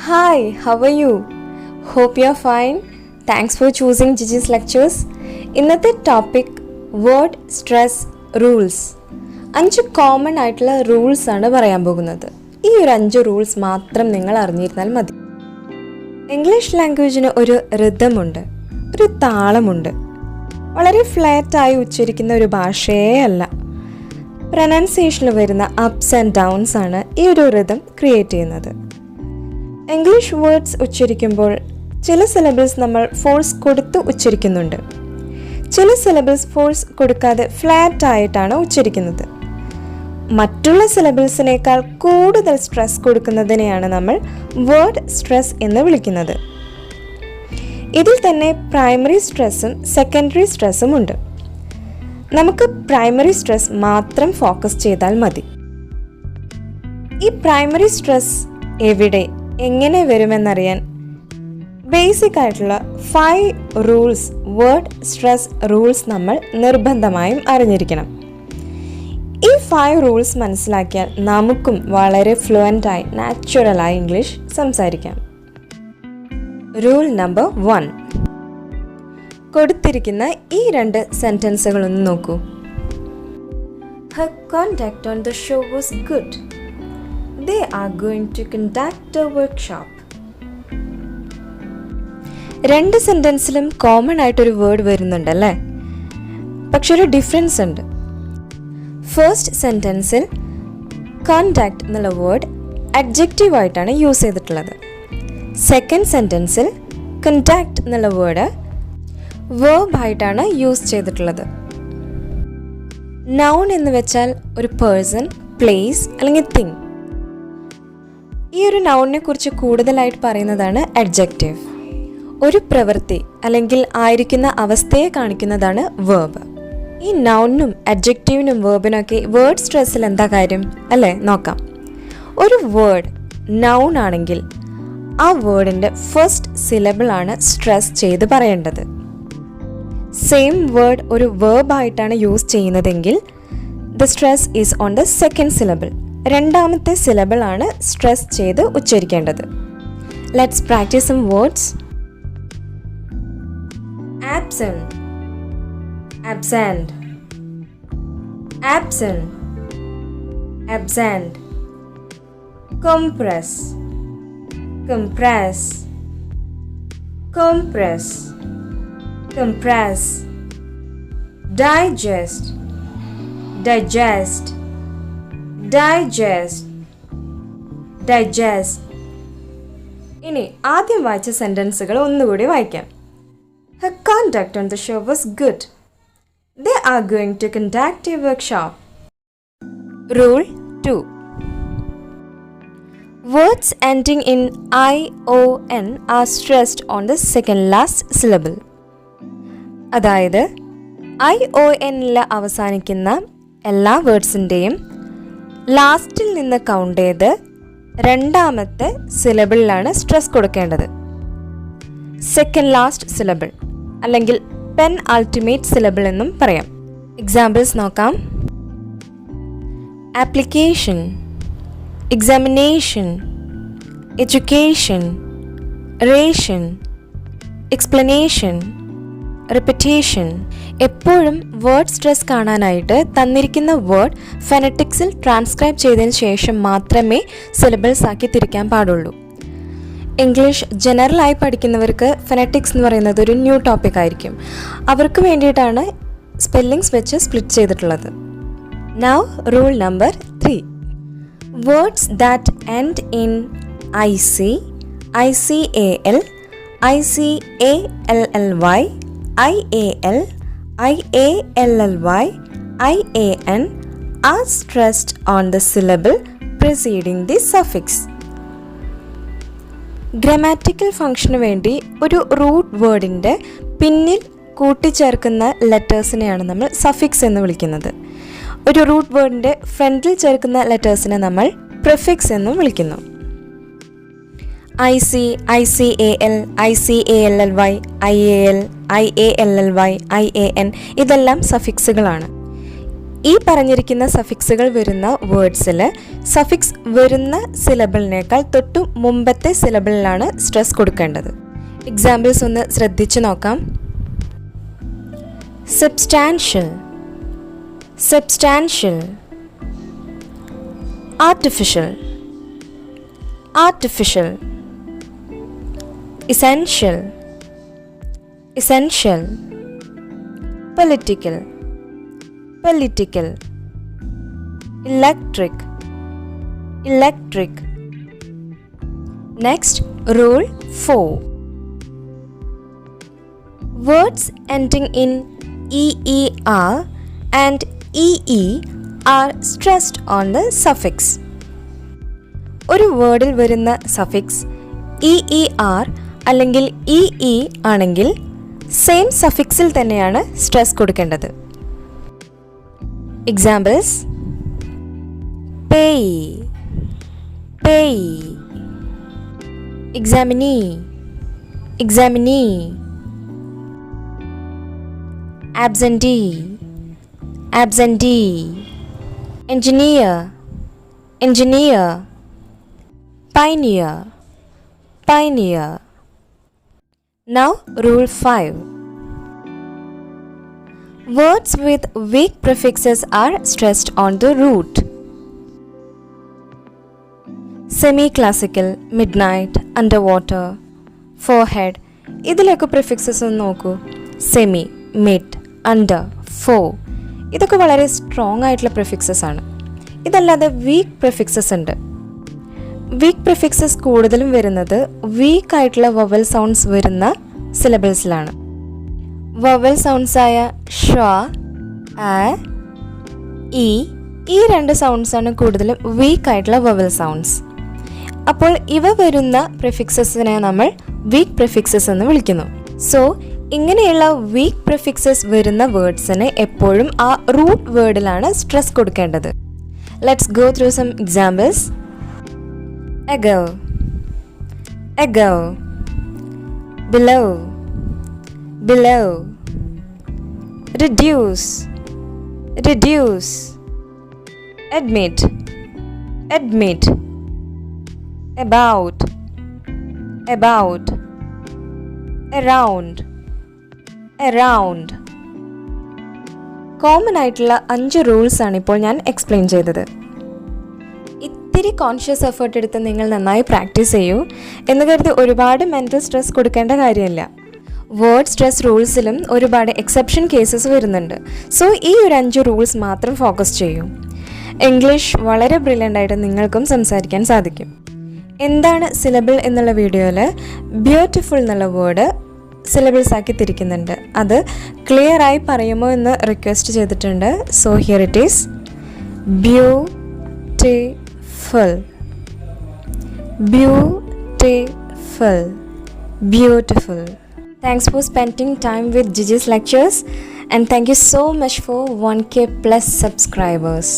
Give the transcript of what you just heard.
Hi, how are you? Hope you're fine. Thanks for choosing Gigi's lectures. ഇന്നത്തെ topic word stress rules. 5 common ആയിട്ടുള്ള rules ആണ് പറയാൻ പോകുന്നത്. ഈ ഒരു 5 റൂൾസ് മാത്രം നിങ്ങൾ അറിഞ്ഞിരുന്നാൽ മതി. ഇംഗ്ലീഷ് ലാംഗ്വേജിന് ഒരു റിതമുണ്ട്, ഒരു താളമുണ്ട്. വളരെ ഫ്ലാറ്റായി ഉച്ചരിക്കുന്ന ഒരു ഭാഷയേ അല്ല. പ്രൊനൗൺസിയേഷനിൽ വരുന്ന അപ്സ് ആൻഡ് ഡൗൺസ് ആണ് ഈ ഒരു റിതം ക്രിയേറ്റ് ചെയ്യുന്നത്. ഇംഗ്ലീഷ് വേർഡ്സ് ഉച്ചരിക്കുമ്പോൾ ചില സിലബിൾസ് നമ്മൾ ഫോഴ്സ് കൊടുത്ത് ഉച്ചരിക്കുന്നുണ്ട്, ചില സിലബിൾസ് ഫോഴ്സ് കൊടുക്കാതെ ഫ്ലാറ്റ് ആയിട്ടാണ് ഉച്ചരിക്കുന്നത്. മറ്റുള്ള സിലബിൾസിനേക്കാൾ കൂടുതൽ സ്ട്രെസ് കൊടുക്കുന്നതിനെയാണ് നമ്മൾ വേർഡ് സ്ട്രെസ് എന്ന് വിളിക്കുന്നത്. ഇതിൽ തന്നെ പ്രൈമറി സ്ട്രെസ്സും സെക്കൻഡറി സ്ട്രെസ്സും ഉണ്ട്. നമുക്ക് പ്രൈമറി സ്ട്രെസ് മാത്രം ഫോക്കസ് ചെയ്താൽ മതി. ഈ പ്രൈമറി സ്ട്രെസ് എവിടെ, എങ്ങനെ വരുമെന്നറിയാൻ ബേസിക് ആയിട്ടുള്ള 5 റൂൾസ്, വേർഡ് സ്ട്രെസ് റൂൾസ് നമ്മൾ നിർബന്ധമായും അറിഞ്ഞിരിക്കണം. ഈ 5 റൂൾസ് മനസ്സിലാക്കിയാൽ നമുക്കും വളരെ ഫ്ലുവൻ്റായി നാച്ചുറലായി ഇംഗ്ലീഷ് സംസാരിക്കാം. Rule number 1. കൊടുത്തിരിക്കുന്ന ഈ 2 സെൻറ്റൻസുകളൊന്ന് നോക്കൂ. Her conduct on the show was good. They are going to conduct a workshop. 2 സെൻറ്റൻസിലും common ആയിട്ടൊരു വേർഡ് വരുന്നുണ്ടല്ലേ, പക്ഷെ ഒരു ഡിഫറൻസ് ഉണ്ട്. ഫസ്റ്റ് സെൻറ്റൻസിൽ കോണ്ടാക്ട് എന്നുള്ള വേർഡ് അഡ്ജക്റ്റീവ് ആയിട്ടാണ് യൂസ് ചെയ്തിട്ടുള്ളത്. സെക്കൻഡ് സെൻറ്റൻസിൽ കണ്ടാക്ട് എന്നുള്ള വേർഡ് വേർബ് ആയിട്ടാണ് യൂസ് ചെയ്തിട്ടുള്ളത്. നൗൺ എന്ന് വെച്ചാൽ ഒരു പേഴ്സൺ, പ്ലേസ് അല്ലെങ്കിൽ തിങ്. ഈ ഒരു നൗണിനെ കുറിച്ച് കൂടുതലായിട്ട് പറയുന്നതാണ് അഡ്ജക്റ്റീവ്. ഒരു പ്രവൃത്തി അല്ലെങ്കിൽ ആയിരിക്കുന്ന അവസ്ഥയെ കാണിക്കുന്നതാണ് വേർബ്. ഈ നൗണിനും അഡ്ജക്റ്റീവിനും വേർബിനൊക്കെ വേർഡ് സ്ട്രെസ്സിൽ എന്താ കാര്യം അല്ലേ, നോക്കാം. ഒരു വേർഡ് നൗൺ ആണെങ്കിൽ ആ വേർഡിൻ്റെ ഫസ്റ്റ് സിലബിൾ ആണ് സ്ട്രെസ് ചെയ്ത് പറയേണ്ടത്. സെയിം വേർഡ് ഒരു വേർബ് ആയിട്ടാണ് യൂസ് ചെയ്യുന്നതെങ്കിൽ the stress is on the second syllable. രണ്ടാമത്തെ സിലബിൾ ആണ് സ്ട്രെസ് ചെയ്ത് ഉച്ചരിക്കേണ്ടത്. Let's practise some words. Absent, absent, absent, absent. Compress, compress, compress, compress. Digest, digest, digest, digest. ഇനി ആദ്യം വായിച്ച സെൻറ്റൻസുകൾ ഒന്നുകൂടി വായിക്കാം. Her conduct on the show was good. They are going to conduct a workshop. Rule 2. Words ending in I-O-N are stressed on the second last syllable. അതായത് I-O-N-ൽ അവസാനിക്കുന്ന എല്ലാ വേർഡ്സിൻ്റെയും ലാസ്റ്റിൽ നിന്ന് കൗണ്ട് ചെയ്ത് രണ്ടാമത്തെ സിലബിളിലാണ് സ്ട്രെസ് കൊടുക്കേണ്ടത്. സെക്കൻഡ് ലാസ്റ്റ് സിലബിൾ അല്ലെങ്കിൽ pen ultimate syllable എന്നും പറയാം. എക്സാമ്പിൾസ് നോക്കാം. Application, examination, education, ration, explanation, reparation. എപ്പോഴും വേർഡ് സ്ട്രെസ് കാണാനായിട്ട് തന്നിരിക്കുന്ന വേർഡ് ഫെനറ്റിക്സിൽ ട്രാൻസ്ക്രൈബ് ചെയ്തതിന് ശേഷം മാത്രമേ സിലബിൾസ് ആക്കി തിരിക്കാൻ പാടുള്ളൂ. ഇംഗ്ലീഷ് ജനറലായി പഠിക്കുന്നവർക്ക് ഫെനറ്റിക്സ് എന്ന് പറയുന്നത് ഒരു ന്യൂ ടോപ്പിക് ആയിരിക്കും. അവർക്ക് വേണ്ടിയിട്ടാണ് സ്പെല്ലിങ്സ് വെച്ച് സ്പ്ലിറ്റ് ചെയ്തിട്ടുള്ളത്. Now rule number 3. Words that end in IC, ICAL, ICALLY, IAL, IALLY, IAN are stressed on the syllable preceding the suffix. Grammatical ഫംഗ്ഷന് വേണ്ടി ഒരു റൂട്ട് വേർഡിൻ്റെ പിന്നിൽ കൂട്ടിച്ചേർക്കുന്ന ലെറ്റേഴ്സിനെയാണ് നമ്മൾ സഫിക്സ് എന്ന് വിളിക്കുന്നത്. ഒരു റൂട്ട് വേർഡിൻ്റെ ഫ്രണ്ടിൽ ചേർക്കുന്ന ലെറ്റേഴ്സിനെ നമ്മൾ പ്രിഫിക്സ് എന്നും വിളിക്കുന്നു. IC, ICAL, ICALLY, IAL, IALLY, IAN ഇതെല്ലാം സഫിക്സുകളാണ്. ഈ പറഞ്ഞിരിക്കുന്ന സഫിക്സുകൾ വരുന്ന വേർഡ്സിൽ സഫിക്സ് വരുന്ന സിലബിളിനേക്കാൾ തൊട്ടു മുമ്പത്തെ സിലബിളിലാണ് സ്ട്രെസ് കൊടുക്കേണ്ടത്. എക്സാമ്പിൾസ് ഒന്ന് ശ്രദ്ധിച്ചു നോക്കാം. Substantial, substantial. Artificial, artificial. Essential, essential. Political, political. Electric, electric. Next, rule 4. Words ending in EER and EE are stressed on the suffix. ഒരു വേർഡിൽ വരുന്ന സഫിക്സ് EER അല്ലെങ്കിൽ EE ആണെങ്കിൽ സെയിം സഫിക്സിൽ തന്നെയാണ് സ്ട്രെസ് കൊടുക്കേണ്ടത്. Examples: pay, pay. examinee, examinee. absentee, absentee. engineer, engineer. Pioneer, pioneer. Now rule 5. Words with weak prefixes are stressed on the root. Semi-classical, midnight, underwater, forehead. ഇതിലൊക്കെ prefixes ഒന്ന് നോക്കൂ. Semi, mid, under, fore. ഇതൊക്കെ വളരെ strong ആയിട്ടുള്ള prefixes ആണ്. ഇതല്ലാതെ weak prefixes ഉണ്ട്. Week prefixes കൂടുതലും വരുന്നത് വീക്ക് ആയിട്ടുള്ള വവൽ സൗണ്ട്സ് വരുന്ന സിലബിൾസിലാണ്. വവൽ സൗണ്ട്സ് ആയ ഷ, ആ, ഇ, ഈ രണ്ട് സൗണ്ട്സാണ് കൂടുതലും വീക്ക് ആയിട്ടുള്ള വവൽ സൗണ്ട്സ്. അപ്പോൾ ഇവ വരുന്ന പ്രിഫിക്സസിനെ നമ്മൾ വീക്ക് പ്രിഫിക്സസ് എന്ന് വിളിക്കുന്നു. സോ ഇങ്ങനെയുള്ള വീക്ക് പ്രിഫിക്സസ് വരുന്ന വേർഡ്സിന് എപ്പോഴും ആ റൂട്ട് വേർഡിലാണ് സ്ട്രെസ് കൊടുക്കേണ്ടത്. Let's go through some examples. ago, ago. Below, below. Reduce, reduce. Admit, admit. About, about. Around, around. Common ആയിട്ടുള്ള 5 റൂൾസ് ആണ് ഇപ്പോൾ ഞാൻ എക്സ്പ്ലെയിൻ ചെയ്തത്. ഇത്തിരി കോൺഷ്യസ് എഫേർട്ട് എടുത്ത് നിങ്ങൾ നന്നായി പ്രാക്ടീസ് ചെയ്യൂ. എന്ന് കരുതി ഒരുപാട് മെൻ്റൽ സ്ട്രെസ് കൊടുക്കേണ്ട കാര്യമില്ല. വേർഡ് സ്ട്രെസ് റൂൾസിലും ഒരുപാട് എക്സെപ്ഷൻ കേസസ് വരുന്നുണ്ട്. സോ ഈ ഒരു 5 റൂൾസ് മാത്രം ഫോക്കസ് ചെയ്യൂ. ഇംഗ്ലീഷ് വളരെ ബ്രില്യൻ്റ് ആയിട്ട് നിങ്ങൾക്കും സംസാരിക്കാൻ സാധിക്കും. എന്താണ് സിലബിൾ എന്നുള്ള വീഡിയോയിൽ ബ്യൂട്ടിഫുൾ എന്നുള്ള വേർഡ് സിലബിൾസ് ആക്കി തിരിക്കുന്നുണ്ട്. അത് ക്ലിയറായി പറയുമോ എന്ന് റിക്വസ്റ്റ് ചെയ്തിട്ടുണ്ട്. So here it is: beautiful, beautiful, beautiful. Thanks for spending time with Gigi's lectures, and thank you so much for 1K plus subscribers.